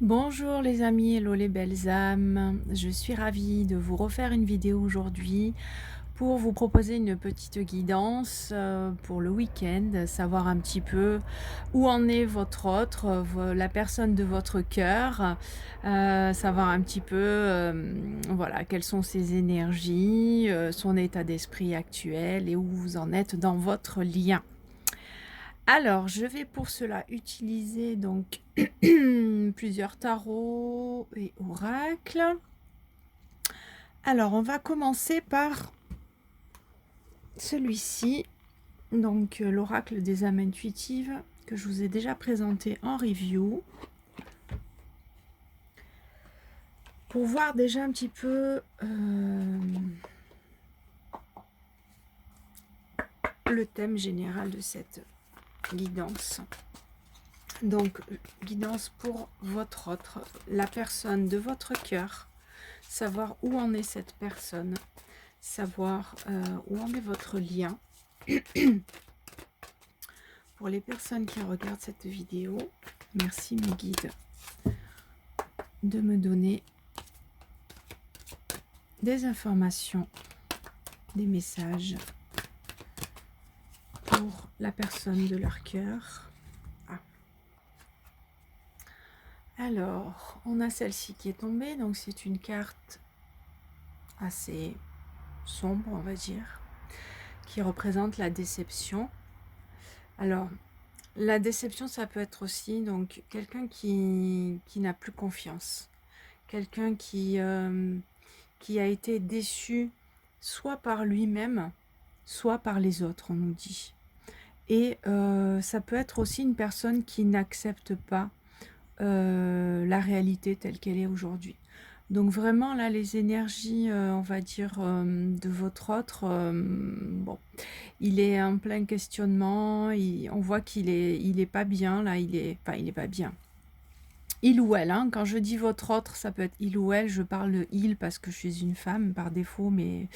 Bonjour les amis, hello les belles âmes. Je suis ravie de vous refaire une vidéo aujourd'hui pour vous proposer une petite guidance pour le week-end, savoir un petit peu où en est votre autre, la personne de votre cœur, savoir un petit peu voilà, quelles sont ses énergies, son état d'esprit actuel et où vous en êtes dans votre lien. Alors, je vais pour cela utiliser donc plusieurs tarots et oracles. Alors, on va commencer par celui-ci, donc l'oracle des âmes intuitives que je vous ai déjà présenté en review. Pour voir déjà un petit peu le thème général de cette guidance. Donc, guidance pour votre autre, la personne de votre cœur, savoir où en est cette personne, savoir où en est votre lien. Pour les personnes qui regardent cette vidéo, merci mes guides de me donner des informations, des messages pour la personne de leur cœur. Alors, on a celle-ci qui est tombée, donc c'est une carte assez sombre, on va dire, qui représente la déception. Alors, la déception, ça peut être aussi donc quelqu'un qui n'a plus confiance, quelqu'un qui a été déçu soit par lui-même, soit par les autres, on nous dit. Et ça peut être aussi une personne qui n'accepte pas la réalité telle qu'elle est aujourd'hui. Donc vraiment là les énergies on va dire de votre autre, bon, il est en plein questionnement, on voit qu'il est pas bien là, il est pas bien. Il ou elle, hein. Quand je dis votre autre, ça peut être il ou elle, je parle de il parce que je suis une femme par défaut, mais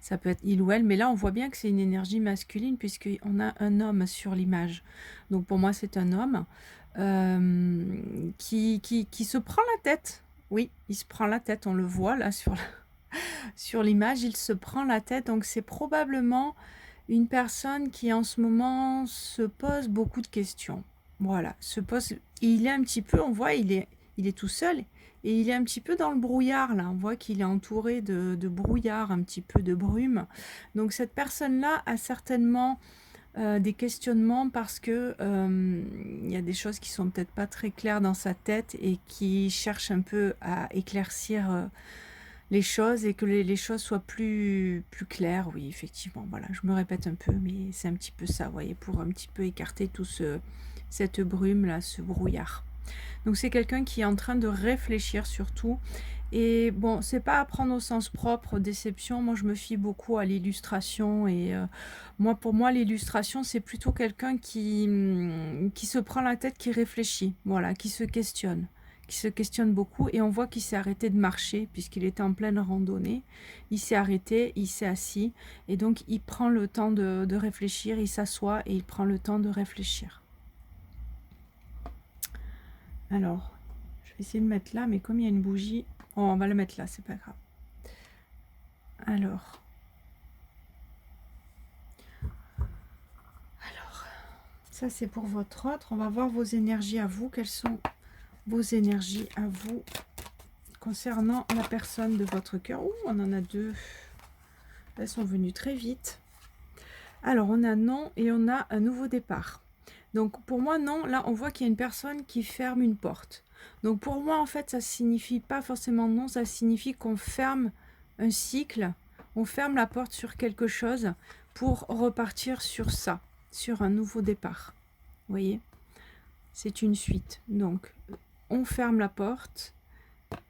ça peut être il ou elle. Mais là, on voit bien que c'est une énergie masculine puisqu'on a un homme sur l'image. Donc pour moi, c'est un homme qui se prend la tête. Oui, il se prend la tête, on le voit là sur l'image, il se prend la tête. Donc c'est probablement une personne qui en ce moment se pose beaucoup de questions. Voilà, se pose, il est un petit peu, on voit, il est tout seul et il est un petit peu dans le brouillard là. On voit qu'il est entouré de brouillard, un petit peu de brume. Donc cette personne-là a certainement des questionnements parce que il y a des choses qui sont peut-être pas très claires dans sa tête et qui cherche un peu à éclaircir les choses et que les choses soient plus claires. Oui, effectivement, voilà, je me répète un peu, mais c'est un petit peu ça, vous voyez, pour un petit peu écarter tout cette brume là, ce brouillard. Donc c'est quelqu'un qui est en train de réfléchir surtout. Et bon, c'est pas à prendre au sens propre, déception. Moi, je me fie beaucoup à l'illustration. Et pour moi, l'illustration, c'est plutôt quelqu'un qui se prend la tête, qui réfléchit, voilà, qui se questionne beaucoup. Et on voit qu'il s'est arrêté de marcher puisqu'il était en pleine randonnée. Il s'est arrêté, il s'est assis. Et donc, il prend le temps de réfléchir. Il s'assoit et il prend le temps de réfléchir. Alors, je vais essayer de mettre là, mais comme il y a une bougie, oh, on va la mettre là, c'est pas grave. Alors, ça c'est pour votre autre. On va voir vos énergies à vous. Quelles sont vos énergies à vous concernant la personne de votre cœur? Ouh, on en a deux. Elles sont venues très vite. Alors, on a non et on a un nouveau départ. Donc, pour moi, non, là, on voit qu'il y a une personne qui ferme une porte. Donc, pour moi, en fait, ça signifie pas forcément non, ça signifie qu'on ferme un cycle, on ferme la porte sur quelque chose pour repartir sur ça, sur un nouveau départ. Vous voyez? C'est une suite. Donc, on ferme la porte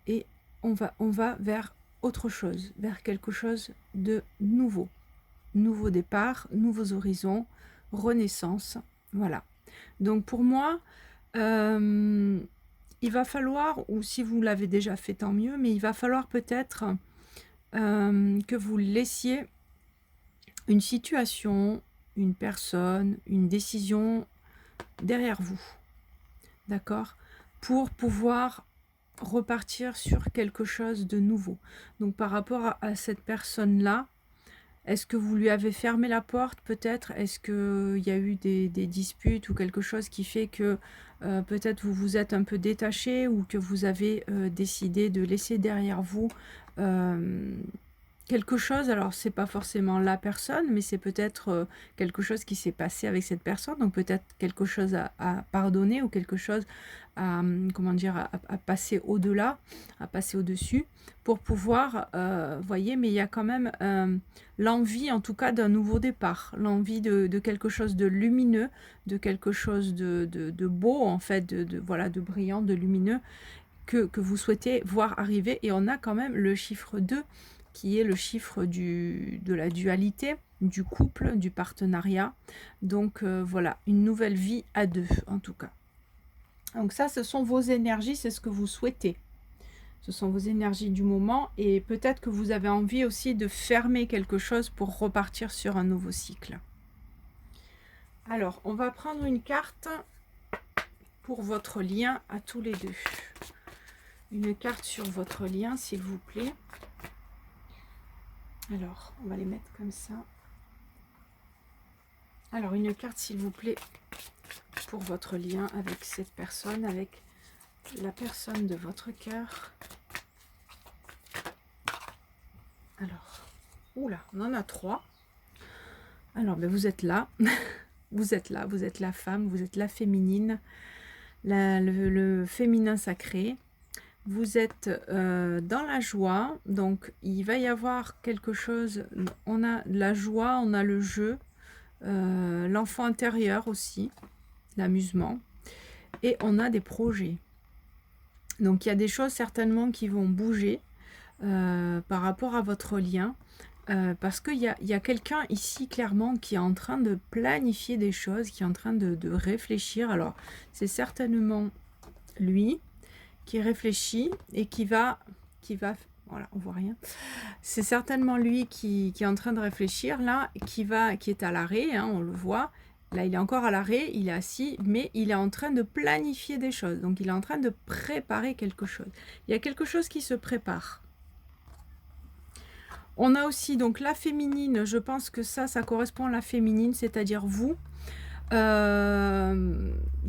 et on va vers autre chose, vers quelque chose de nouveau. Nouveau départ, nouveaux horizons, renaissance, voilà. Donc pour moi, il va falloir, ou si vous l'avez déjà fait, tant mieux, mais il va falloir peut-être que vous laissiez une situation, une personne, une décision derrière vous, d'accord? Pour pouvoir repartir sur quelque chose de nouveau. Donc par rapport à cette personne-là, est-ce que vous lui avez fermé la porte peut-être? Est-ce qu'il y a eu des disputes ou quelque chose qui fait que peut-être vous vous êtes un peu détaché ou que vous avez décidé de laisser derrière vous euh, quelque chose? Alors c'est pas forcément la personne, mais c'est peut-être quelque chose qui s'est passé avec cette personne, donc peut-être quelque chose à pardonner ou quelque chose à, comment dire, à passer au-delà, à passer au-dessus pour pouvoir, voyez, mais il y a quand même l'envie en tout cas d'un nouveau départ, l'envie de quelque chose de lumineux, de quelque chose de beau en fait, voilà, de brillant, de lumineux que vous souhaitez voir arriver. Et on a quand même le chiffre 2 qui est le chiffre de la dualité, du couple, du partenariat. Donc voilà, une nouvelle vie à deux en tout cas. Donc ça, ce sont vos énergies, c'est ce que vous souhaitez. Ce sont vos énergies du moment et peut-être que vous avez envie aussi de fermer quelque chose pour repartir sur un nouveau cycle. Alors, on va prendre une carte pour votre lien à tous les deux. Une carte sur votre lien, s'il vous plaît. Alors, on va les mettre comme ça. Alors, une carte, s'il vous plaît, pour votre lien avec cette personne, avec la personne de votre cœur. Alors, oula, on en a 3. Alors, ben, vous êtes là. Vous êtes là, vous êtes la femme, vous êtes la féminine, le féminin sacré. Vous êtes dans la joie, donc il va y avoir quelque chose, on a la joie, on a le jeu, l'enfant intérieur aussi, l'amusement, et on a des projets. Donc il y a des choses certainement qui vont bouger par rapport à votre lien, parce qu'il y a quelqu'un ici clairement qui est en train de planifier des choses, qui est en train de réfléchir. Alors c'est certainement lui qui réfléchit et qui va voilà, on voit rien. C'est certainement lui qui est en train de réfléchir là, qui est à l'arrêt, hein, on le voit. Là, il est encore à l'arrêt, il est assis, mais il est en train de planifier des choses. Donc, il est en train de préparer quelque chose. Il y a quelque chose qui se prépare. On a aussi donc la féminine. Je pense que ça correspond à la féminine, c'est-à-dire vous.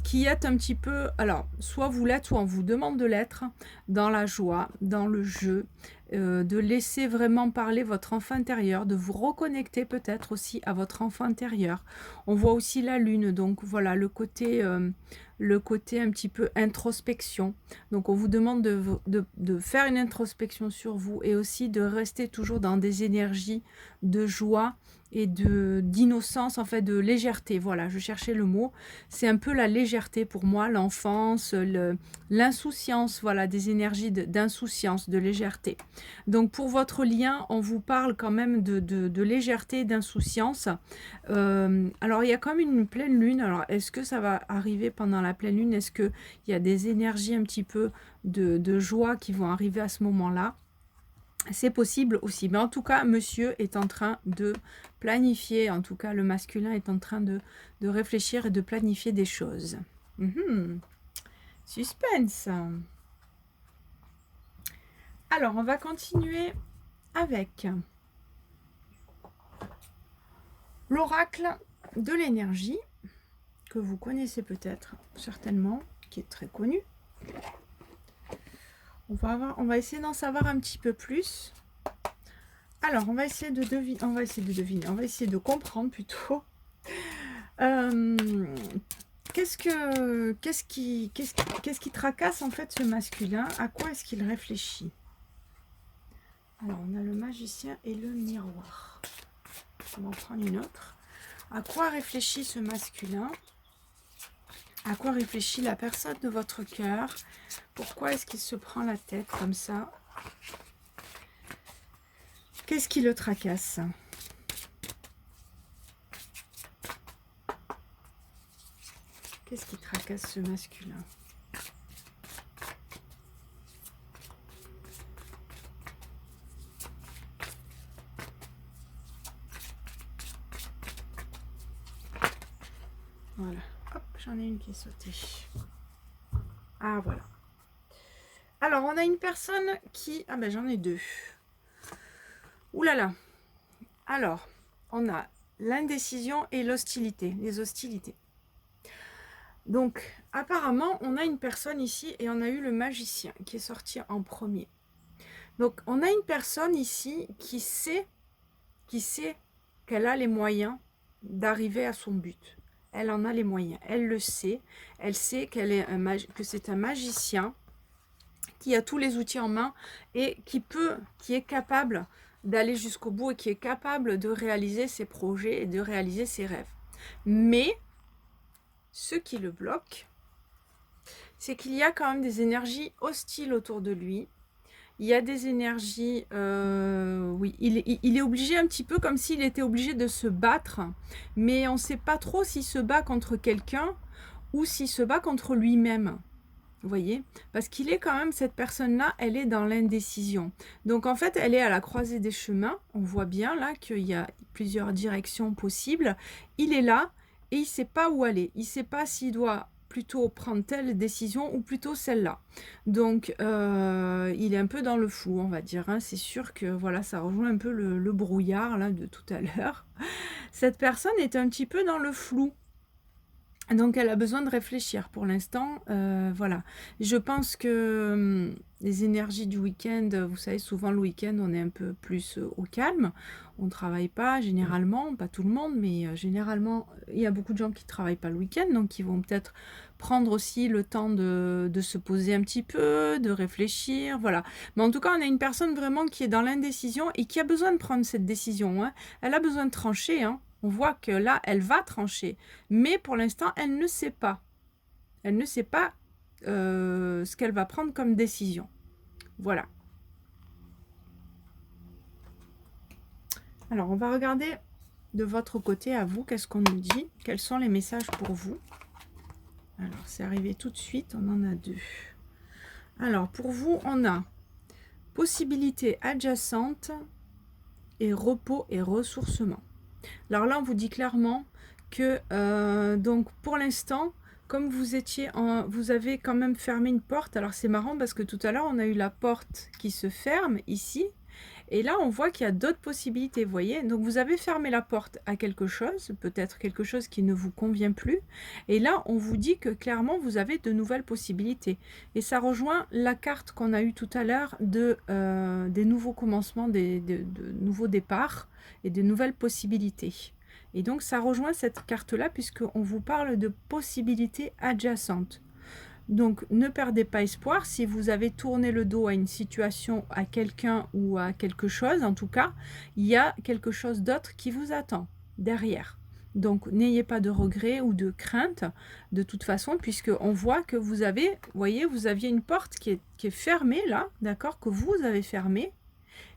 Qui êtes un petit peu, alors soit vous l'êtes, soit on vous demande de l'être, dans la joie, dans le jeu, de laisser vraiment parler votre enfant intérieur, de vous reconnecter peut-être aussi à votre enfant intérieur. On voit aussi la lune, donc voilà le côté un petit peu introspection. Donc on vous demande de faire une introspection sur vous et aussi de rester toujours dans des énergies de joie et d'innocence, en fait, de légèreté. Voilà, je cherchais le mot. C'est un peu la légèreté pour moi, l'enfance, l'insouciance, voilà, des énergies d'insouciance, de légèreté. Donc pour votre lien, on vous parle quand même de légèreté, d'insouciance. Alors il y a quand même une pleine lune. Alors est-ce que ça va arriver pendant la pleine lune? Est-ce qu'il y a des énergies un petit peu de joie qui vont arriver à ce moment-là? C'est possible aussi, mais en tout cas, monsieur est en train de planifier, en tout cas, le masculin est en train de réfléchir et de planifier des choses. Suspense. Alors, on va continuer avec l'oracle de l'énergie, que vous connaissez peut-être, certainement, qui est très connu. On va essayer d'en savoir un petit peu plus. Alors, on va essayer de deviner, on va essayer de comprendre plutôt. Qu'est-ce qui tracasse en fait ce masculin? À quoi est-ce qu'il réfléchit? Alors, on a le magicien et le miroir. On va en prendre une autre. À quoi réfléchit ce masculin? À quoi réfléchit la personne de votre cœur? Pourquoi est-ce qu'il se prend la tête comme ça? Qu'est-ce qui le tracasse? Qu'est-ce qui tracasse ce masculin? Voilà. Hop, j'en ai une qui est sautée. Ah, voilà. Alors, on a une personne qui... Ah ben, j'en ai deux. Ouh là là. Alors, on a l'indécision et l'hostilité, les hostilités. Donc, apparemment, on a une personne ici et on a eu le magicien qui est sorti en premier. Donc, on a une personne ici qui sait qu'elle a les moyens d'arriver à son but. Elle en a les moyens, elle le sait. Elle sait que c'est un magicien qui a tous les outils en main et qui est capable d'aller jusqu'au bout et qui est capable de réaliser ses projets et de réaliser ses rêves. Mais ce qui le bloque, c'est qu'il y a quand même des énergies hostiles autour de lui. Il y a des énergies, oui, il est obligé un petit peu comme s'il était obligé de se battre, mais on ne sait pas trop s'il se bat contre quelqu'un ou s'il se bat contre lui-même. Vous voyez? Parce qu'il est quand même, cette personne-là, elle est dans l'indécision. Donc en fait, elle est à la croisée des chemins. On voit bien là qu'il y a plusieurs directions possibles. Il est là et il ne sait pas où aller. Il ne sait pas s'il doit plutôt prendre telle décision ou plutôt celle-là. Donc il est un peu dans le flou, on va dire. Hein. C'est sûr que voilà, ça rejoint un peu le brouillard là de tout à l'heure. Cette personne est un petit peu dans le flou. Donc elle a besoin de réfléchir pour l'instant, voilà. Je pense que les énergies du week-end, vous savez, souvent le week-end, on est un peu plus au calme. On ne travaille pas généralement, pas tout le monde, mais généralement, il y a beaucoup de gens qui ne travaillent pas le week-end, donc qui vont peut-être prendre aussi le temps de se poser un petit peu, de réfléchir, voilà. Mais en tout cas, on a une personne vraiment qui est dans l'indécision et qui a besoin de prendre cette décision. Hein. Elle a besoin de trancher, hein. On voit que là, elle va trancher. Mais pour l'instant, elle ne sait pas. Elle ne sait pas ce qu'elle va prendre comme décision. Voilà. Alors, on va regarder de votre côté à vous, qu'est-ce qu'on nous dit? Quels sont les messages pour vous? Alors, c'est arrivé tout de suite, on en a deux. Alors, pour vous, on a possibilité adjacente et repos et ressourcement. Alors là, on vous dit clairement que donc pour l'instant, comme vous avez quand même fermé une porte. Alors c'est marrant parce que tout à l'heure, on a eu la porte qui se ferme ici. Et là, on voit qu'il y a d'autres possibilités, vous voyez. Donc vous avez fermé la porte à quelque chose, peut-être quelque chose qui ne vous convient plus. Et là, on vous dit que clairement, vous avez de nouvelles possibilités. Et ça rejoint la carte qu'on a eue tout à l'heure des nouveaux commencements, de nouveaux départs et de nouvelles possibilités. Et donc ça rejoint cette carte-là puisqu'on vous parle de possibilités adjacentes. Donc ne perdez pas espoir, si vous avez tourné le dos à une situation, à quelqu'un ou à quelque chose, en tout cas, il y a quelque chose d'autre qui vous attend derrière. Donc n'ayez pas de regrets ou de crainte de toute façon, puisqu'on voit que vous avez, vous voyez, vous aviez une porte qui est fermée là, d'accord, que vous avez fermée.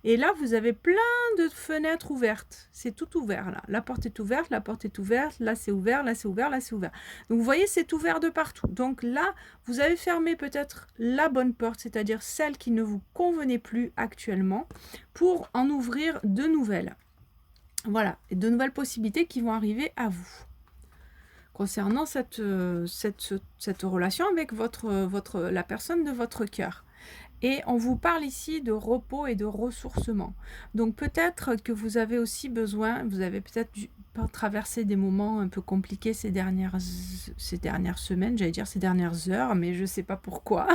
Et là, vous avez plein de fenêtres ouvertes. C'est tout ouvert là. La porte est ouverte, la porte est ouverte, là c'est ouvert, là c'est ouvert, là c'est ouvert. Donc vous voyez, c'est ouvert de partout. Donc là, vous avez fermé peut-être la bonne porte, c'est-à-dire celle qui ne vous convenait plus actuellement, pour en ouvrir de nouvelles. Voilà, et de nouvelles possibilités qui vont arriver à vous. Concernant cette relation avec la personne de votre cœur. Et on vous parle ici de repos et de ressourcement. Donc peut-être que vous avez aussi besoin, vous avez peut-être traversé des moments un peu compliqués ces dernières semaines, j'allais dire ces dernières heures, mais je ne sais pas pourquoi.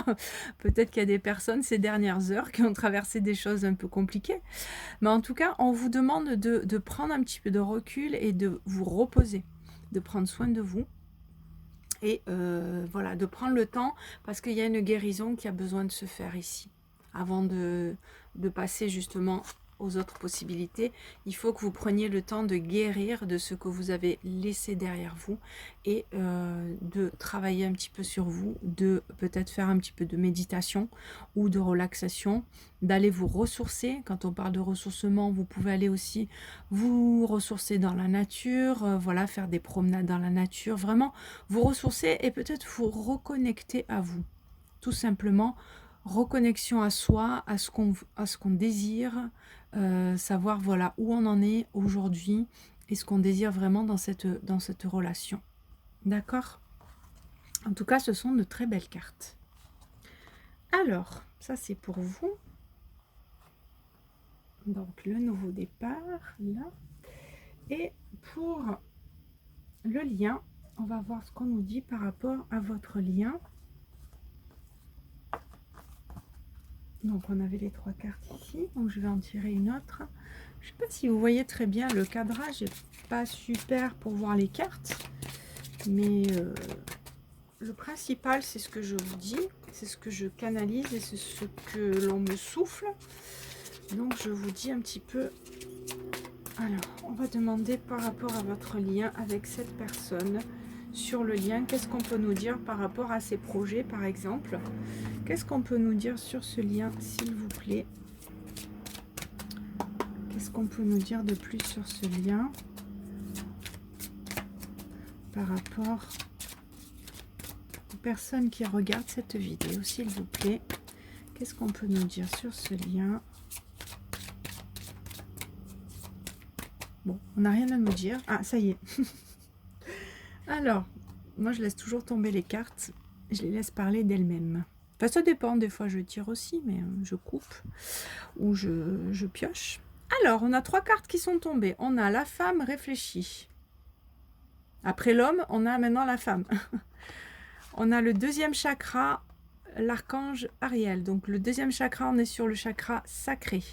Peut-être qu'il y a des personnes ces dernières heures qui ont traversé des choses un peu compliquées. Mais en tout cas, on vous demande de prendre un petit peu de recul et de vous reposer, de prendre soin de vous. Et voilà, de prendre le temps parce qu'il y a une guérison qui a besoin de se faire ici. Avant de passer justement aux autres possibilités, il faut que vous preniez le temps de guérir de ce que vous avez laissé derrière vous et de travailler un petit peu sur vous, de peut-être faire un petit peu de méditation ou de relaxation, d'aller vous ressourcer. Quand on parle de ressourcement, vous pouvez aller aussi vous ressourcer dans la nature, voilà, faire des promenades dans la nature, vraiment vous ressourcer et peut-être vous reconnecter à vous, tout simplement. Reconnexion à soi, à ce qu'on désire, savoir voilà où on en est aujourd'hui et ce qu'on désire vraiment dans cette relation. D'accord? En tout cas, ce sont de très belles cartes. Alors, Ça, c'est pour vous. Donc, le nouveau départ, là. Et pour le lien, on va voir ce qu'on nous dit par rapport à votre lien. Donc, on avait les 3 cartes ici. Donc, je vais en tirer une autre. Je ne sais pas si vous voyez très bien, le cadrage n'est pas super pour voir les cartes. Mais le principal, c'est ce que je vous dis. C'est ce que je canalise et c'est ce que l'on me souffle. Donc, je vous dis un petit peu. Alors, on va demander par rapport à votre lien avec cette personne. Sur le lien, qu'est-ce qu'on peut nous dire par rapport à ces projets, par exemple? Qu'est-ce qu'on peut nous dire sur ce lien, s'il vous plaît? Qu'est-ce qu'on peut nous dire de plus sur ce lien par rapport aux personnes qui regardent cette vidéo, s'il vous plaît? Qu'est-ce qu'on peut nous dire sur ce lien? Bon, on n'a rien à nous dire. Ah, ça y est. Alors, moi, je laisse toujours tomber les cartes. Je les laisse parler d'elles-mêmes. Enfin, ça dépend. Des fois, je tire aussi, mais je coupe ou je pioche. Alors, on a 3 cartes qui sont tombées. On a la femme réfléchie. Après l'homme, on a maintenant la femme. On a le 2e chakra, l'archange Ariel. Donc, le 2e chakra, on est sur le chakra sacré,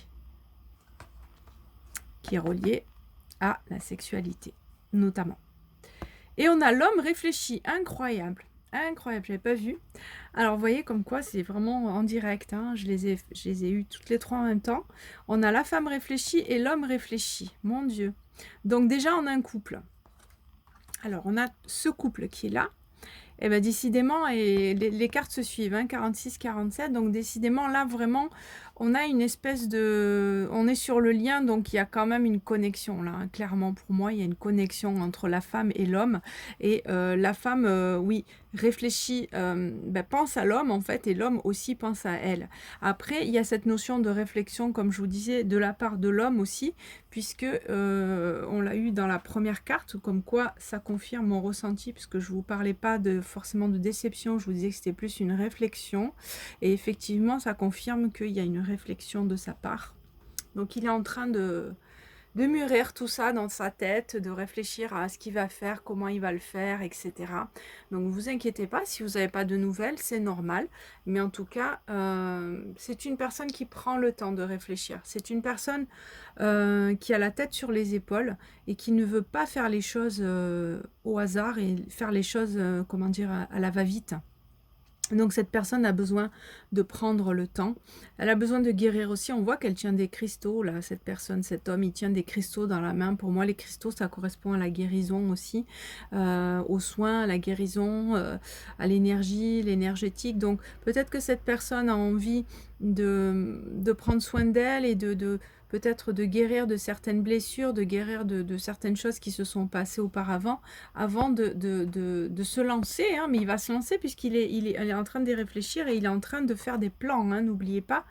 qui est relié à la sexualité, notamment. Et on a l'homme réfléchi. Incroyable. Incroyable, je n'avais pas vu. Alors, vous voyez comme quoi, c'est vraiment en direct. Hein. Je les ai eues toutes les 3 en même temps. On a la femme réfléchie et l'homme réfléchi. Mon Dieu. Donc, déjà, on a un couple. Alors, on a ce couple qui est là. Et bien, décidément, et les cartes se suivent. Hein, 46, 47. Donc, décidément, là, vraiment, on a une espèce de... On est sur le lien, donc il y a quand même une connexion, là. Hein. Clairement, pour moi, il y a une connexion entre la femme et l'homme. Et la femme, oui, réfléchit, pense à l'homme, en fait, et l'homme aussi pense à elle. Après, il y a cette notion de réflexion, comme je vous disais, de la part de l'homme aussi, puisque on l'a eu dans la première carte, comme quoi ça confirme mon ressenti, puisque je ne vous parlais pas forcément de déception, je vous disais que c'était plus une réflexion. Et effectivement, ça confirme qu'il y a une réflexion de sa part. Donc, il est en train de mûrir tout ça dans sa tête, de réfléchir à ce qu'il va faire, comment il va le faire, etc. Donc, ne vous inquiétez pas, si vous n'avez pas de nouvelles, c'est normal. Mais en tout cas, c'est une personne qui prend le temps de réfléchir. C'est une personne qui a la tête sur les épaules et qui ne veut pas faire les choses au hasard et faire les choses, comment dire, à la va-vite. Donc cette personne a besoin de prendre le temps. Elle a besoin de guérir aussi. On voit qu'elle tient des cristaux, là, cette personne, cet homme, il tient des cristaux dans la main. Pour moi, les cristaux, ça correspond à la guérison aussi, aux soins, à la guérison, à l'énergie, l'énergétique. Donc peut-être que cette personne a envie de prendre soin d'elle et de peut-être de guérir de certaines blessures, de guérir de certaines choses qui se sont passées auparavant, avant de se lancer. Hein, mais il va se lancer puisqu'il est en train d'y réfléchir et il est en train de faire des plans, hein, n'oubliez pas.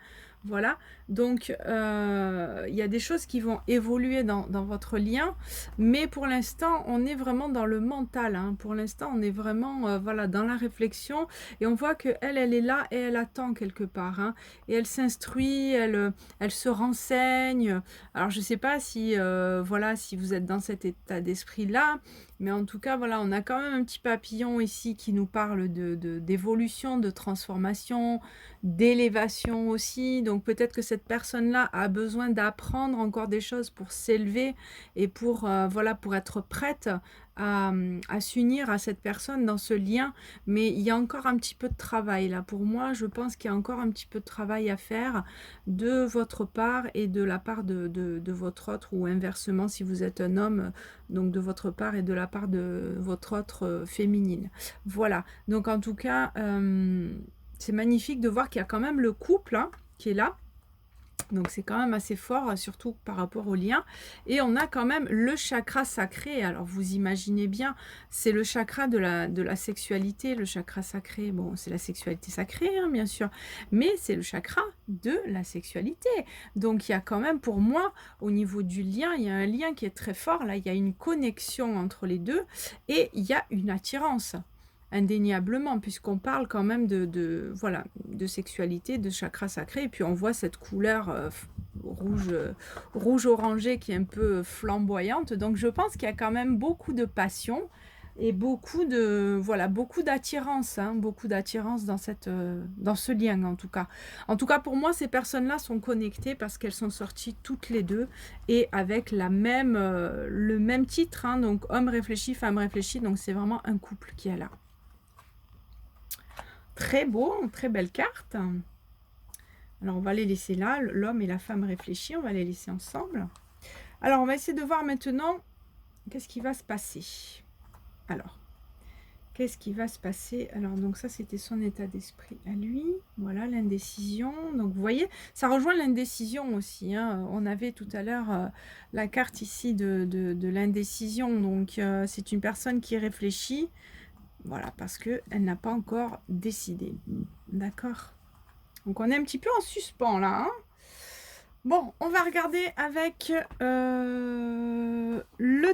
Voilà, donc il y a des choses qui vont évoluer dans votre lien, mais pour l'instant, on est vraiment dans le mental. Hein. Pour l'instant, on est vraiment voilà, dans la réflexion et on voit qu'elle est là et elle attend quelque part. Hein. Et elle s'instruit, elle se renseigne. Alors, je ne sais pas si, voilà, si vous êtes dans cet état d'esprit-là, mais en tout cas, voilà, on a quand même un petit papillon ici qui nous parle d'évolution, de transformation, d'élévation aussi. Donc peut-être que cette personne-là a besoin d'apprendre encore des choses pour s'élever et pour, voilà, pour être prête à s'unir à cette personne dans ce lien. Mais il y a encore un petit peu de travail là. Pour moi, je pense qu'il y a encore un petit peu de travail à faire de votre part et de la part de votre autre, ou inversement si vous êtes un homme, donc de votre part et de la part de votre autre féminine. Voilà, donc en tout cas, c'est magnifique de voir qu'il y a quand même le couple hein, qui est là. Donc c'est quand même assez fort, surtout par rapport au lien. Et on a quand même le chakra sacré. Alors vous imaginez bien, c'est le chakra de la sexualité. Le chakra sacré, bon, c'est la sexualité sacrée, hein, bien sûr. Mais c'est le chakra de la sexualité. Donc il y a quand même, pour moi, au niveau du lien, il y a un lien qui est très fort. Là, il y a une connexion entre les deux. Et il y a une attirance. indéniablement, puisqu'on parle quand même voilà, de sexualité, de chakra sacré, et puis on voit cette couleur rouge orangé qui est un peu flamboyante. Donc je pense qu'il y a quand même beaucoup de passion et beaucoup de voilà, beaucoup d'attirance, hein, beaucoup d'attirance dans dans ce lien en tout cas. En tout cas pour moi ces personnes-là sont connectées parce qu'elles sont sorties toutes les deux et avec le même titre, hein, donc homme réfléchi, femme réfléchie, donc c'est vraiment un couple qui est là. Très beau, très belle carte. Alors on va les laisser là, l'homme et la femme réfléchis, on va les laisser ensemble. Alors on va essayer de voir maintenant qu'est-ce qui va se passer. Alors, qu'est-ce qui va se passer? Alors donc ça c'était son état d'esprit à lui, voilà l'indécision. Donc vous voyez, ça rejoint l'indécision aussi, hein. On avait tout à l'heure la carte ici de l'indécision, donc c'est une personne qui réfléchit, voilà, parce qu'elle n'a pas encore décidé, d'accord? Donc on est un petit peu en suspens là, hein. Bon, on va regarder avec le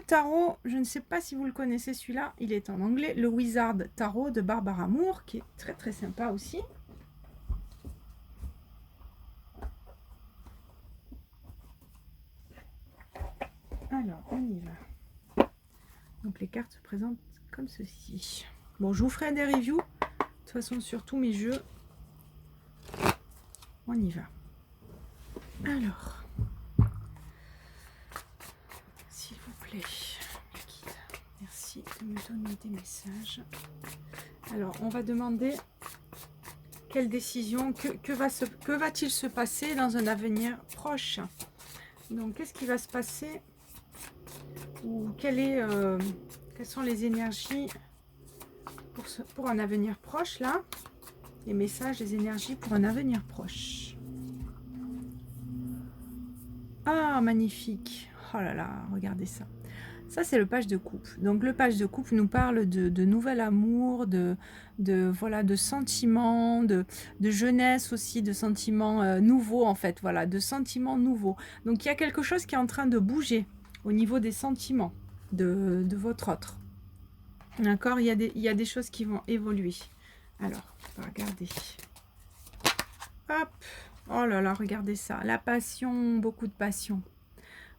tarot. Je ne sais pas si vous le connaissez celui-là. Il est en anglais. Le Wizard Tarot de Barbara Moore, qui est très très sympa aussi. Alors, on y va. Donc les cartes se présentent comme ceci. Bon, je vous ferai des reviews. De toute façon, sur tous mes jeux. On y va. Alors, s'il vous plaît, le guide, merci de me donner des messages. Alors, on va demander quelle décision, que va-t-il se passer dans un avenir proche. Donc, qu'est-ce qui va se passer ou quelles sont les énergies pour un avenir proche, là? Les messages, les énergies pour un avenir proche. Ah, magnifique. Oh là là, regardez ça. Ça, c'est le page de couple. Donc, le page de couple nous parle de nouvel amour, voilà, de sentiments, de jeunesse aussi, de sentiments nouveaux, en fait. Voilà, de sentiments nouveaux. Donc, il y a quelque chose qui est en train de bouger au niveau des sentiments de votre autre. D'accord? Il y a des choses qui vont évoluer. Alors, on va regarder. Hop! Oh là là, regardez ça. La passion, beaucoup de passion.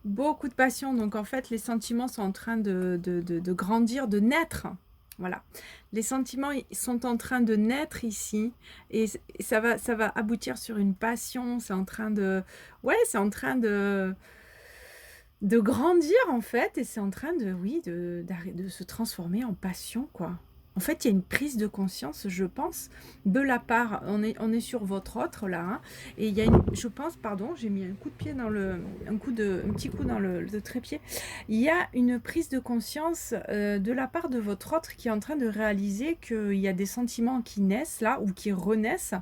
Beaucoup de passion. Donc, en fait, les sentiments sont en train de grandir, de naître. Voilà. Les sentiments sont en train de naître ici. Et ça va aboutir sur une passion. C'est en train de... Ouais, c'est en train de grandir, en fait. Et c'est en train de, oui, de se transformer en passion, quoi. En fait, il y a une prise de conscience, je pense, de la part, on est sur votre autre là, hein, et il y a je pense, pardon, j'ai mis un coup de pied dans un petit coup dans le trépied. Il y a une prise de conscience de la part de votre autre qui est en train de réaliser qu'il y a des sentiments qui naissent là ou qui renaissent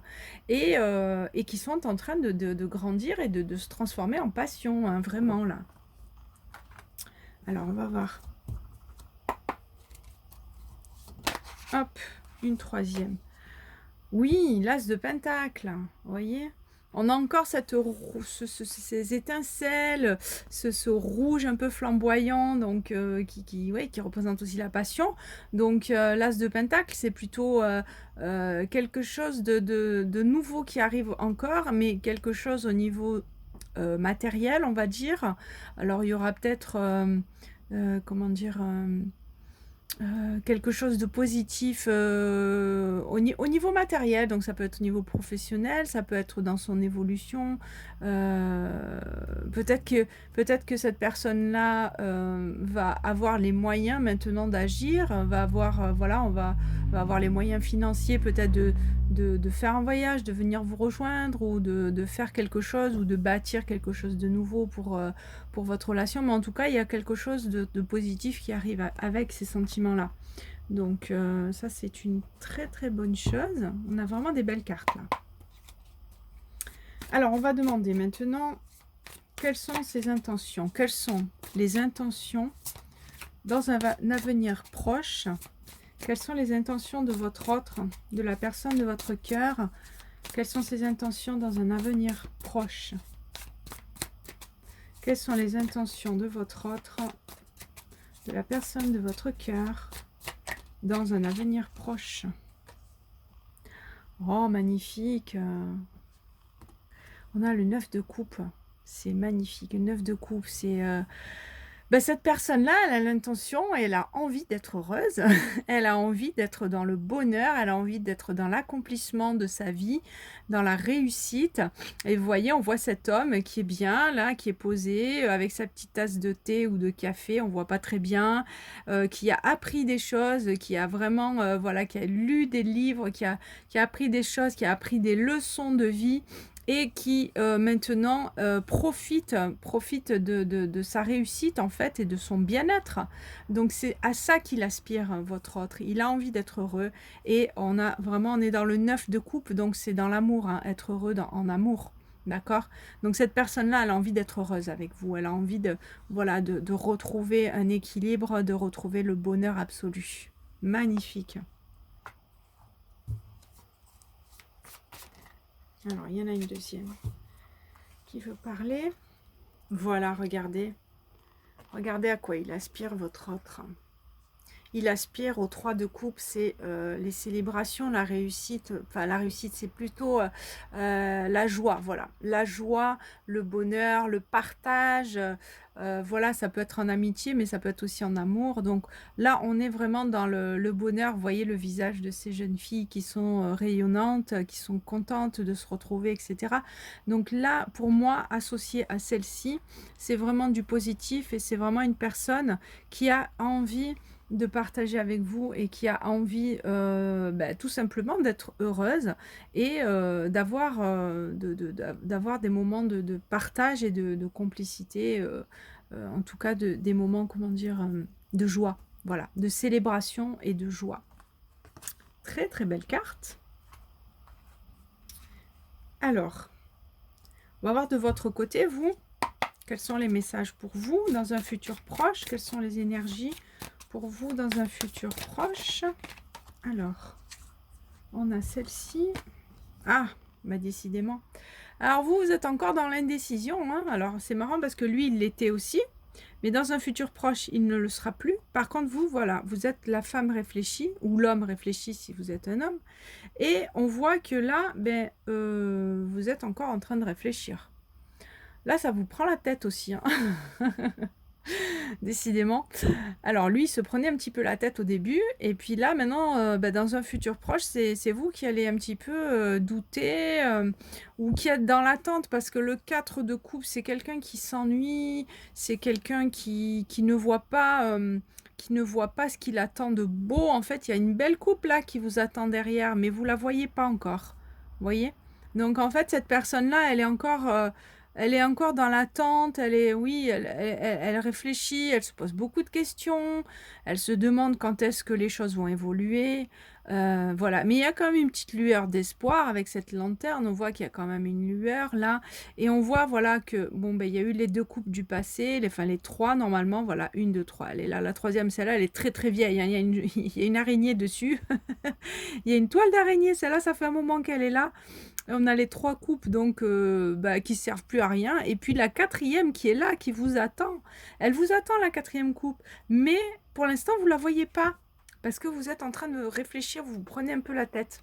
et qui sont en train de grandir et de se transformer en passion, hein, vraiment là. Alors, on va voir. Hop, une troisième. Oui, l'as de pentacle, vous voyez? On a encore ces étincelles, ce rouge un peu flamboyant, donc qui représente aussi la passion. Donc l'as de pentacle, c'est plutôt quelque chose de nouveau qui arrive encore, mais quelque chose au niveau matériel, on va dire. Alors il y aura peut-être, comment dire... quelque chose de positif au niveau matériel, donc ça peut être au niveau professionnel, ça peut être dans son évolution, peut-être que cette personne-là va avoir les moyens maintenant d'agir, va avoir, voilà, va avoir les moyens financiers peut-être de faire un voyage, de venir vous rejoindre ou de faire quelque chose ou de bâtir quelque chose de nouveau pour votre relation, mais en tout cas il y a quelque chose de positif qui arrive avec ces sentiments-là. Donc ça c'est une très très bonne chose. On a vraiment des belles cartes là. Alors on va demander maintenant quelles sont ses intentions, quelles sont les intentions dans un avenir proche, quelles sont les intentions de votre autre, de la personne de votre cœur, quelles sont ses intentions dans un avenir proche. Quelles sont les intentions de votre autre, de la personne de votre cœur, dans un avenir proche. Oh, magnifique. On a le 9 de coupe. C'est magnifique. Le 9 de coupe, c'est... ben, cette personne-là, elle a l'intention, elle a envie d'être heureuse, elle a envie d'être dans le bonheur, elle a envie d'être dans l'accomplissement de sa vie, dans la réussite. Et vous voyez, on voit cet homme qui est bien, là, qui est posé, avec sa petite tasse de thé ou de café, on voit pas très bien, qui a appris des choses, qui a vraiment, voilà, qui a lu des livres, qui a appris des choses, qui a appris des leçons de vie, et qui maintenant profite de sa réussite en fait et de son bien-être. Donc c'est à ça qu'il aspire, votre autre. Il a envie d'être heureux et on est dans le 9 de coupe, donc c'est dans l'amour, hein, être heureux en amour. D'accord? Donc cette personne-là, elle a envie d'être heureuse avec vous. Elle a envie voilà, de retrouver un équilibre, de retrouver le bonheur absolu. Magnifique. Alors, il y en a une deuxième qui veut parler. Voilà, regardez. Regardez à quoi il aspire, votre autre. Il aspire aux 3 de coupe, c'est les célébrations, la réussite. Enfin, la réussite, c'est plutôt la joie, voilà. La joie, le bonheur, le partage. Voilà, ça peut être en amitié, mais ça peut être aussi en amour. Donc là, on est vraiment dans le bonheur. Vous voyez le visage de ces jeunes filles qui sont rayonnantes, qui sont contentes de se retrouver, etc. Donc là, pour moi, associé à celle-ci, c'est vraiment du positif et c'est vraiment une personne qui a envie de partager avec vous et qui a envie tout simplement d'être heureuse et d'avoir des moments de partage et de complicité, en tout cas des moments, comment dire, de joie, voilà, de célébration et de joie. Très très belle carte. Alors, on va voir de votre côté, vous, quels sont les messages pour vous dans un futur proche, quelles sont les énergies pour vous dans un futur proche. Alors, on a celle-ci. Ah, bah décidément. Alors vous, vous êtes encore dans l'indécision, hein. Alors c'est marrant parce que lui, il l'était aussi. Mais dans un futur proche, il ne le sera plus. Par contre, vous, voilà, vous êtes la femme réfléchie, ou l'homme réfléchi si vous êtes un homme. Et on voit que là, vous êtes encore en train de réfléchir. Là, ça vous prend la tête aussi, hein. Décidément. Alors lui, il se prenait un petit peu la tête au début, et puis là, maintenant, dans un futur proche, c'est vous qui allez un petit peu douter, ou qui êtes dans l'attente, parce que le 4 de coupe, c'est quelqu'un qui s'ennuie, c'est quelqu'un qui ne voit pas... qui ne voit pas ce qu'il attend de beau. En fait, il y a une belle coupe là qui vous attend derrière, mais vous la voyez pas encore. Vous voyez? Donc en fait, cette personne-là, elle est encore dans l'attente, oui, elle réfléchit, elle se pose beaucoup de questions, elle se demande quand est-ce que les choses vont évoluer, voilà. Mais il y a quand même une petite lueur d'espoir avec cette lanterne, on voit qu'il y a quand même une lueur là, et on voit, voilà, que, bon, il y a eu les 2 coupes du passé, les 3 normalement, voilà, 1, 2, 3, elle est là, la troisième, celle-là, elle est très très vieille, hein, il y a une araignée dessus, il y a une toile d'araignée, celle-là, ça fait un moment qu'elle est là. On a les 3 coupes donc qui servent plus à rien. Et puis la 4e qui est là, qui vous attend. Elle vous attend la 4e coupe. Mais pour l'instant, vous ne la voyez pas. Parce que vous êtes en train de réfléchir, vous vous prenez un peu la tête.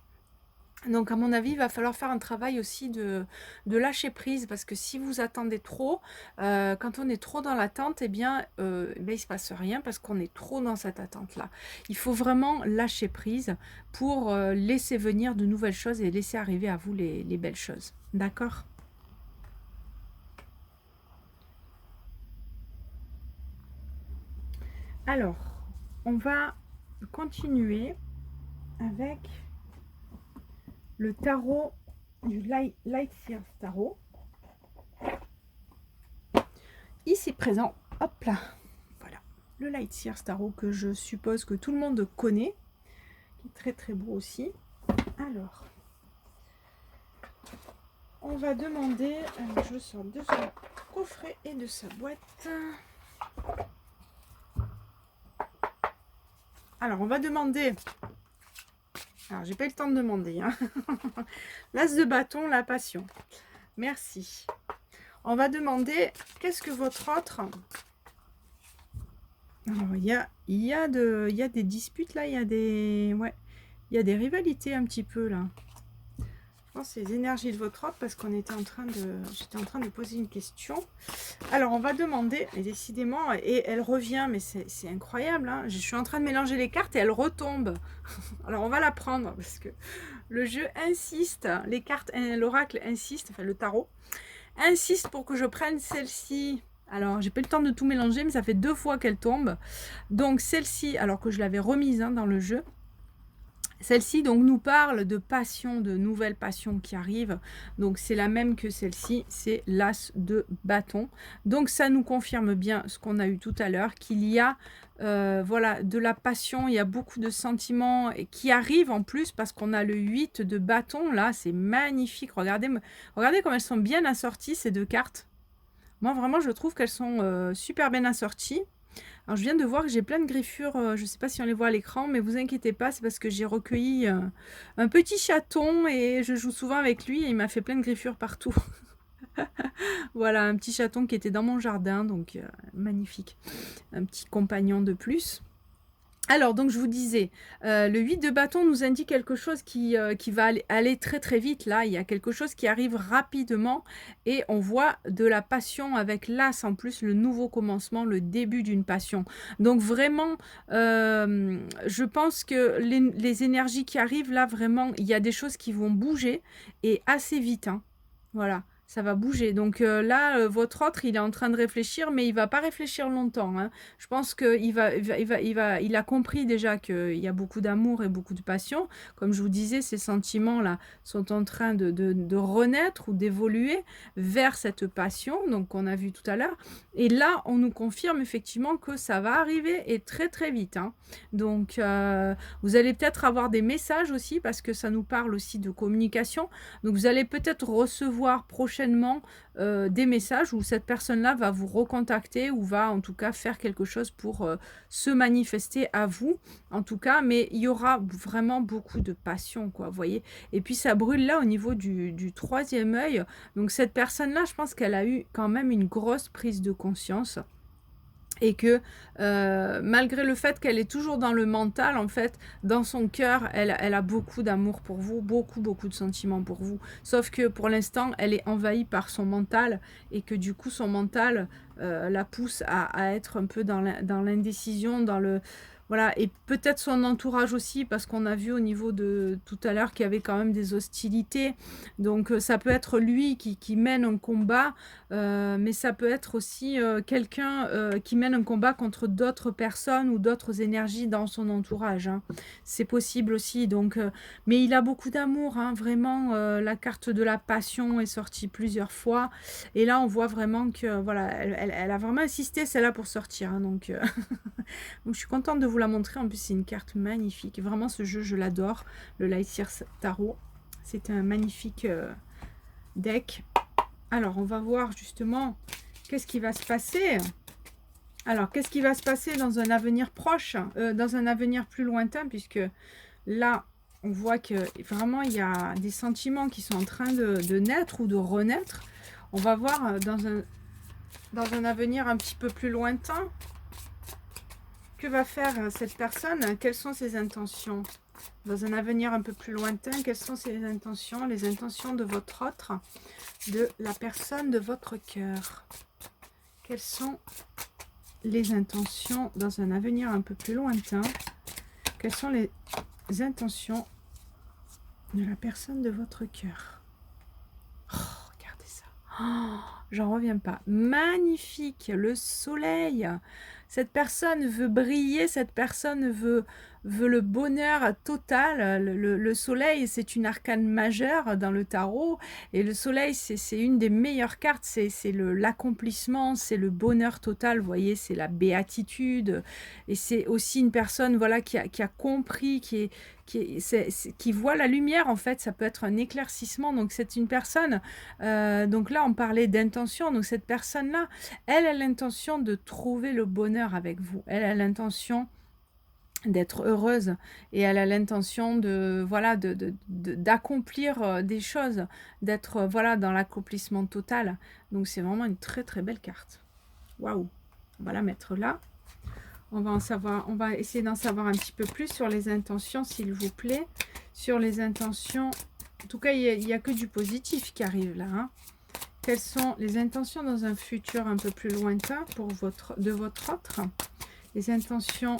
Donc à mon avis, il va falloir faire un travail aussi de lâcher prise. Parce que si vous attendez trop, quand on est trop dans l'attente, il ne se passe rien parce qu'on est trop dans cette attente-là. Il faut vraiment lâcher prise pour laisser venir de nouvelles choses et laisser arriver à vous les belles choses. D'accord ? Alors, on va continuer avec le tarot du Light Seers Tarot. Ici présent, hop là, voilà, le Light Seers Tarot que je suppose que tout le monde connaît, qui est très très beau aussi. Alors, on va demander, je sors de son coffret et de sa boîte. Alors, on va demander... Alors, j'ai pas eu le temps de demander. Hein. L'as de bâton, la passion. Merci. On va demander, qu'est-ce que votre autre Alors il y a des disputes là, il y a des ouais, il y a des rivalités un petit peu là. Je pense que c'est les énergies de votre ordre parce qu'on était en train de j'étais en train de poser une question. Alors on va demander, et décidément, et elle revient, mais c'est incroyable, hein. Je suis en train de mélanger les cartes et elle retombe. Alors on va la prendre parce que le jeu insiste, les cartes, l'oracle insiste, enfin le tarot, insiste pour que je prenne celle-ci. Alors, j'ai pas eu le temps de tout mélanger, mais ça fait 2 fois qu'elle tombe. Donc, celle-ci, alors que je l'avais remise hein, dans le jeu, celle-ci donc nous parle de passion, de nouvelles passions qui arrivent. Donc, c'est la même que celle-ci, c'est l'as de bâton. Donc, ça nous confirme bien ce qu'on a eu tout à l'heure, qu'il y a voilà, de la passion, il y a beaucoup de sentiments qui arrivent en plus parce qu'on a le 8 de bâton. Là, c'est magnifique. Regardez, regardez comme elles sont bien assorties, ces 2 cartes. Moi, vraiment, je trouve qu'elles sont super bien assorties. Alors, je viens de voir que j'ai plein de griffures. Je ne sais pas si on les voit à l'écran, mais vous inquiétez pas, c'est parce que j'ai recueilli un petit chaton et je joue souvent avec lui et il m'a fait plein de griffures partout. Voilà, un petit chaton qui était dans mon jardin, donc magnifique. Un petit compagnon de plus. Alors, donc je vous disais, le 8 de bâton nous indique quelque chose qui va aller très très vite. Là, il y a quelque chose qui arrive rapidement et on voit de la passion avec l'as en plus, le nouveau commencement, le début d'une passion. Donc vraiment, je pense que les énergies qui arrivent là, vraiment, il y a des choses qui vont bouger et assez vite, hein. Voilà. Ça va bouger. Donc là, votre autre, il est en train de réfléchir, mais il va pas réfléchir longtemps, hein. Je pense qu'il a compris déjà qu'il y a beaucoup d'amour et beaucoup de passion. Comme je vous disais, ces sentiments-là sont en train de renaître ou d'évoluer vers cette passion, donc qu'on a vu tout à l'heure. Et là, on nous confirme effectivement que ça va arriver et très très vite, hein. Donc, vous allez peut-être avoir des messages aussi parce que ça nous parle aussi de communication. Donc, vous allez peut-être recevoir prochainement des messages où cette personne-là va vous recontacter ou va en tout cas faire quelque chose pour se manifester à vous, en tout cas, mais il y aura vraiment beaucoup de passion, quoi, vous voyez. Et puis ça brûle là au niveau du troisième œil. Donc cette personne-là, je pense qu'elle a eu quand même une grosse prise de conscience. Et que malgré le fait qu'elle est toujours dans le mental, en fait, dans son cœur, elle a beaucoup d'amour pour vous, beaucoup, beaucoup de sentiments pour vous. Sauf que pour l'instant, elle est envahie par son mental et que du coup, son mental la pousse à être un peu dans l'indécision, dans le... Voilà, et peut-être son entourage aussi, parce qu'on a vu au niveau de tout à l'heure qu'il y avait quand même des hostilités. Donc ça peut être lui qui mène un combat, mais ça peut être aussi quelqu'un qui mène un combat contre d'autres personnes ou d'autres énergies dans son entourage, hein. C'est possible aussi. Donc, mais il a beaucoup d'amour, hein, vraiment. La carte de la passion est sortie plusieurs fois. Et là, on voit vraiment que voilà, elle a vraiment insisté, celle-là, pour sortir, hein, donc, donc, je suis contente de vous la montrer. En plus, c'est une carte magnifique. Vraiment, ce jeu, je l'adore. Le Lightyear Tarot. C'est un magnifique deck. Alors, on va voir justement qu'est-ce qui va se passer. Alors, qu'est-ce qui va se passer dans un avenir proche, dans un avenir plus lointain, puisque là, on voit que vraiment, il y a des sentiments qui sont en train de naître ou de renaître. On va voir dans un avenir un petit peu plus lointain, que va faire cette personne, quelles sont ses intentions. Dans un avenir un peu plus lointain, quelles sont ses intentions, les intentions de votre autre, de la personne de votre cœur. Quelles sont les intentions dans un avenir un peu plus lointain? Quelles sont les intentions de la personne de votre cœur? Oh, regardez ça. Oh, j'en reviens pas. Magnifique, le soleil. Cette personne veut briller, cette personne veut le bonheur total. Le soleil, c'est une arcane majeure dans le tarot. Et le soleil, c'est une des meilleures cartes. C'est l'accomplissement, c'est le bonheur total. Vous voyez, c'est la béatitude. Et c'est aussi une personne, voilà, qui a compris, qui voit la lumière, en fait. Ça peut être un éclaircissement. Donc, c'est une personne... donc là, on parlait d'intention. Donc, cette personne-là, elle a l'intention de trouver le bonheur avec vous. Elle a l'intention d'être heureuse et elle a l'intention de voilà d'accomplir des choses, d'être voilà dans l'accomplissement total. Donc c'est vraiment une très très belle carte. Waouh. On va la mettre là. on va essayer d'en savoir un petit peu plus sur les intentions, s'il vous plaît. Sur les intentions, en tout cas, il n'y a que du positif qui arrive là. Hein. Quelles sont les intentions dans un futur un peu plus lointain de votre autre? Les intentions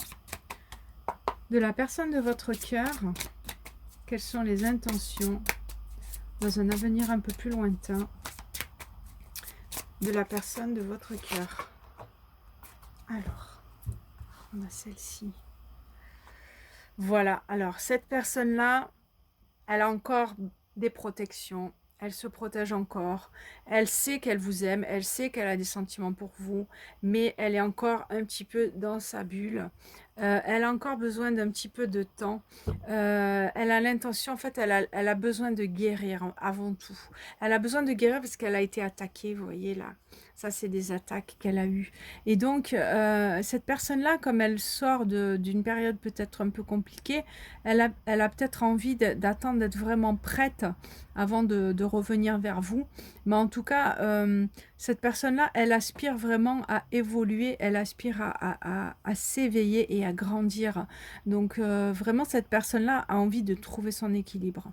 de la personne de votre cœur. Quelles sont les intentions dans un avenir un peu plus lointain de la personne de votre cœur? Alors, on a celle-ci. Voilà, alors cette personne-là, elle a encore des protections. Elle se protège encore. Elle sait qu'elle vous aime. Elle sait qu'elle a des sentiments pour vous. Mais elle est encore un petit peu dans sa bulle. Elle a encore besoin d'un petit peu de temps. Elle a l'intention, en fait, elle a besoin de guérir avant tout. Elle a besoin de guérir parce qu'elle a été attaquée, vous voyez là. Ça, c'est des attaques qu'elle a eues. Et donc, cette personne-là, comme elle sort d'une période peut-être un peu compliquée, elle a peut-être envie d'attendre d'être vraiment prête avant de revenir vers vous. Mais en tout cas, cette personne-là, elle aspire vraiment à évoluer, elle aspire à s'éveiller et à grandir. Donc, vraiment, cette personne-là a envie de trouver son équilibre.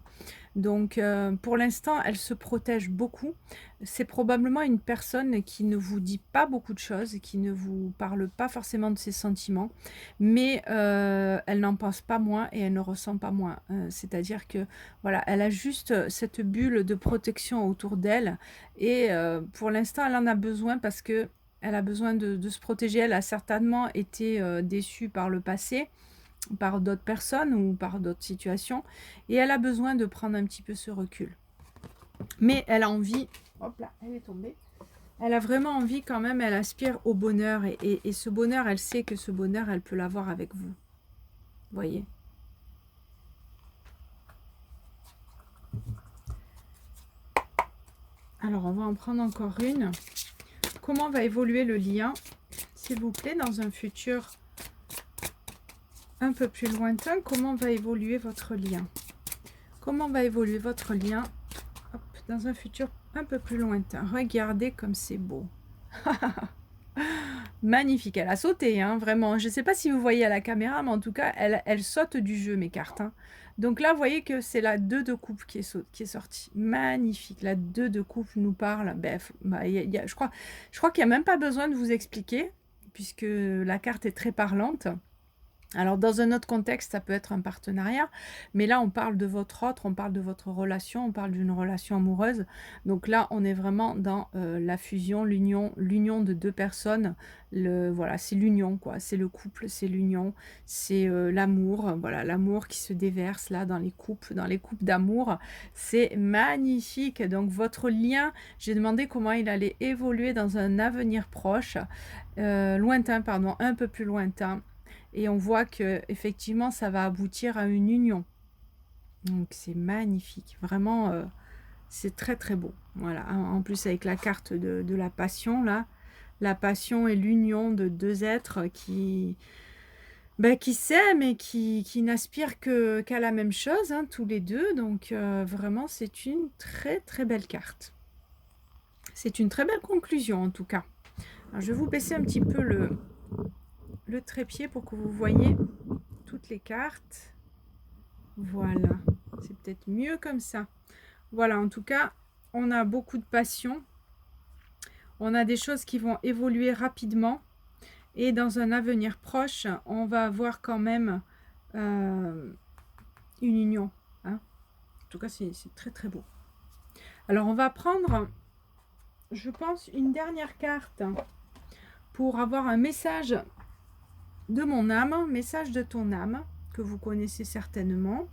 Donc, pour l'instant, elle se protège beaucoup. C'est probablement une personne qui ne vous dit pas beaucoup de choses, qui ne vous parle pas forcément de ses sentiments, mais elle n'en pense pas moins et elle ne ressent pas moins. C'est-à-dire que, voilà, elle a juste cette bulle de protection autour d'elle et pour l'instant, elle en a besoin parce que elle a besoin de se protéger. Elle a certainement été déçue par le passé, par d'autres personnes ou par d'autres situations, et elle a besoin de prendre un petit peu ce recul. Mais elle a envie, hop là, elle est tombée, elle a vraiment envie quand même, elle aspire au bonheur, et ce bonheur, elle sait que ce bonheur, elle peut l'avoir avec vous. Voyez. Alors, on va en prendre encore une. Comment va évoluer le lien, s'il vous plaît, dans un futur un peu plus lointain? Comment va évoluer votre lien? Comment va évoluer votre lien dans un futur un peu plus lointain? Regardez comme c'est beau. Magnifique, elle a sauté, hein, vraiment. Je ne sais pas si vous voyez à la caméra, mais en tout cas, elle saute du jeu, mes cartes. Hein. Donc là, vous voyez que c'est la 2 de coupe qui est sortie. Magnifique, la 2 de coupe nous parle. Je crois qu'il n'y a même pas besoin de vous expliquer, puisque la carte est très parlante. Alors, dans un autre contexte, ça peut être un partenariat, mais là, on parle de votre autre, on parle de votre relation, on parle d'une relation amoureuse. Donc là, on est vraiment dans la fusion, l'union de deux personnes. Voilà, c'est l'union, quoi. C'est le couple, c'est l'union, c'est l'amour. Voilà, l'amour qui se déverse là dans les couples d'amour. C'est magnifique. Donc, votre lien, j'ai demandé comment il allait évoluer dans un avenir proche, lointain, pardon, un peu plus lointain. Et on voit que effectivement ça va aboutir à une union. Donc c'est magnifique. Vraiment, c'est très très beau. Voilà. En plus avec la carte de la passion, là. La passion et l'union de deux êtres qui s'aiment et qui n'aspirent qu'à la même chose, hein, tous les deux. Donc vraiment, c'est une très très belle carte. C'est une très belle conclusion en tout cas. Alors, je vais vous baisser un petit peu le trépied pour que vous voyez toutes les cartes. Voilà, c'est peut-être mieux comme ça. Voilà, en tout cas, on a beaucoup de passion. On a des choses qui vont évoluer rapidement. Et dans un avenir proche, on va avoir quand même une union. Hein. En tout cas, c'est très très beau. Alors, on va prendre, je pense, une dernière carte pour avoir un message de mon âme, message de ton âme, que vous connaissez certainement.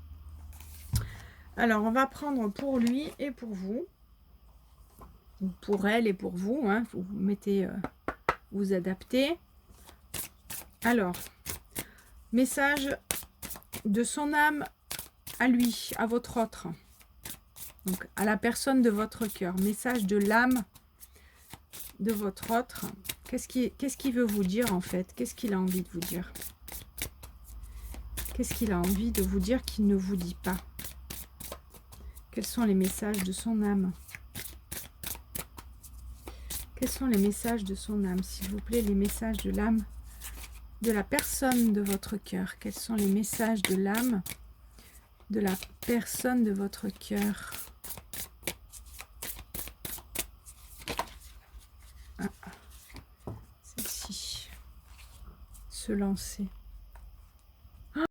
Alors, on va prendre pour lui et pour vous, ou pour elle et pour vous, hein, vous mettez, vous adaptez. Alors, message de son âme à lui, à votre autre, donc à la personne de votre cœur, message de l'âme de votre autre. Qu'est-ce qu'il veut vous dire en fait? Qu'est-ce qu'il a envie de vous dire? Qu'est-ce qu'il a envie de vous dire qu'il ne vous dit pas? Quels sont les messages de son âme? Quels sont les messages de son âme? S'il vous plaît, les messages de l'âme de la personne de votre cœur. Quels sont les messages de l'âme de la personne de votre cœur? Celle-ci. Se lancer.